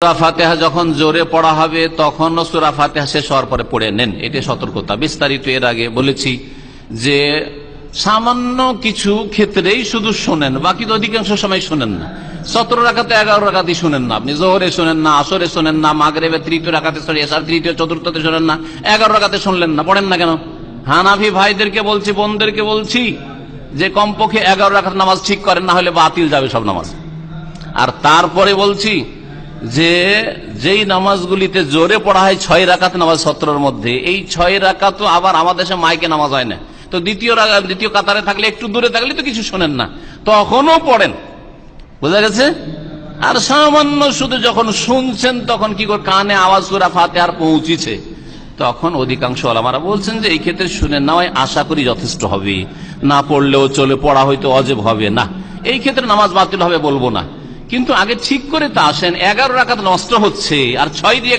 সূরা ফাতিহা যখন জোরে পড়া হবে তখন সূরা ফাতিহা শেষ হওয়ার পরে পড়ে নেন, এটা সতর্কতা। বিস্তারিত এর আগে বলেছি যে সামান্য কিছু ক্ষেত্রেই শুধু শোনেন, বাকি তো অধিকাংশ সময় শোনেন না। 17 রাকাতে 11 রাকাতই শোনেন না, আপনি জোহরে শোনেন না, আসরে শোনেন না, মাগরিবের তৃতীয় রাকাতে, এশার তৃতীয় চতুর্থতে শোনেন না, 11 রাকাতে শুনলেন না, পড়েন না কেন? হানাফি ভাইদেরকে বলছি, বোনদেরকে বলছি যে কমপক্ষে 11 রাকাত নামাজ ঠিক করেন, না হলে বাতিল যাবে সব নামাজ। আর তারপরে বলছি যে যেই নামাজগুলিতে জোরে পড়া হয় 6 রাকাত নামাজ 17-র মধ্যে, এই 6 রাকাত আবার আমাদের দেশে মাইকে নামাজ হয় না, তো দ্বিতীয় কাতারে থাকলে, একটু দূরে থাকলে তো কিছু শোনেন না, তখনও পড়েন, বোঝা গেছে? আর সামান্য শুধু যখন শুনছেন তখন কি করে কানে আওয়াজ সূরা ফাতিহার পৌঁছেছে, তখন অধিকাংশ ওলামারা বলছেন যে এই ক্ষেত্রে শুনে নেওয়াই আশা করি যথেষ্ট হবে, না পড়লেও চলে, পড়া হয়তো অজেব হবে না, এই ক্ষেত্রে নামাজ বাতিল হবে বলবো না। কিন্তু আগে ঠিক করে তা আসেন, 11 রাকাত নষ্ট হচ্ছে আর 6 দিয়ে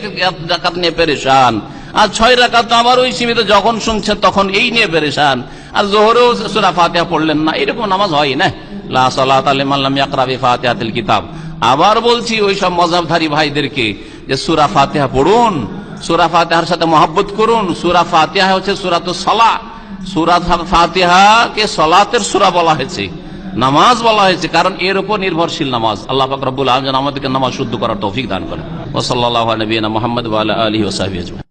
রাকাত নিয়ে পেরেশান, আর 6 রাকাত আবার ওই সীমিত যখন শুনছেন তখন এই নিয়ে পেরেশান, আর জোহরেও সূরা ফাতিহা পড়লেন না, এরকম নামাজ হয় না। লা সালাতা লিমান লাম ইয়াকরা বিফাতিহাতিল কিতাব। আবার বলছি ওই সব মাযহাবধারী ভাইদেরকে যে সূরা ফাতিহা পড়ুন, সূরা ফাতিহার সাথে মহব্বত করুন। সূরা ফাতিহা হচ্ছে সূরাতুস সালাহ, সূরা ফাতিহাকে সালাতের সূরা বলা হয়েছে, নামাজ বলা হয়েছে, কারণ এর উপর নির্ভরশীল নামাজ। আল্লাহ পাক রব্বুল আলামিন আমাদেরকে নামাজ শুদ্ধ করার তৌফিক দান করেন। ওয়া সাল্লাল্লাহু আলা নবিয়িনা মুহাম্মদ ওয়া আলা আলিহি ওয়া সাহবিহি আজমাইন।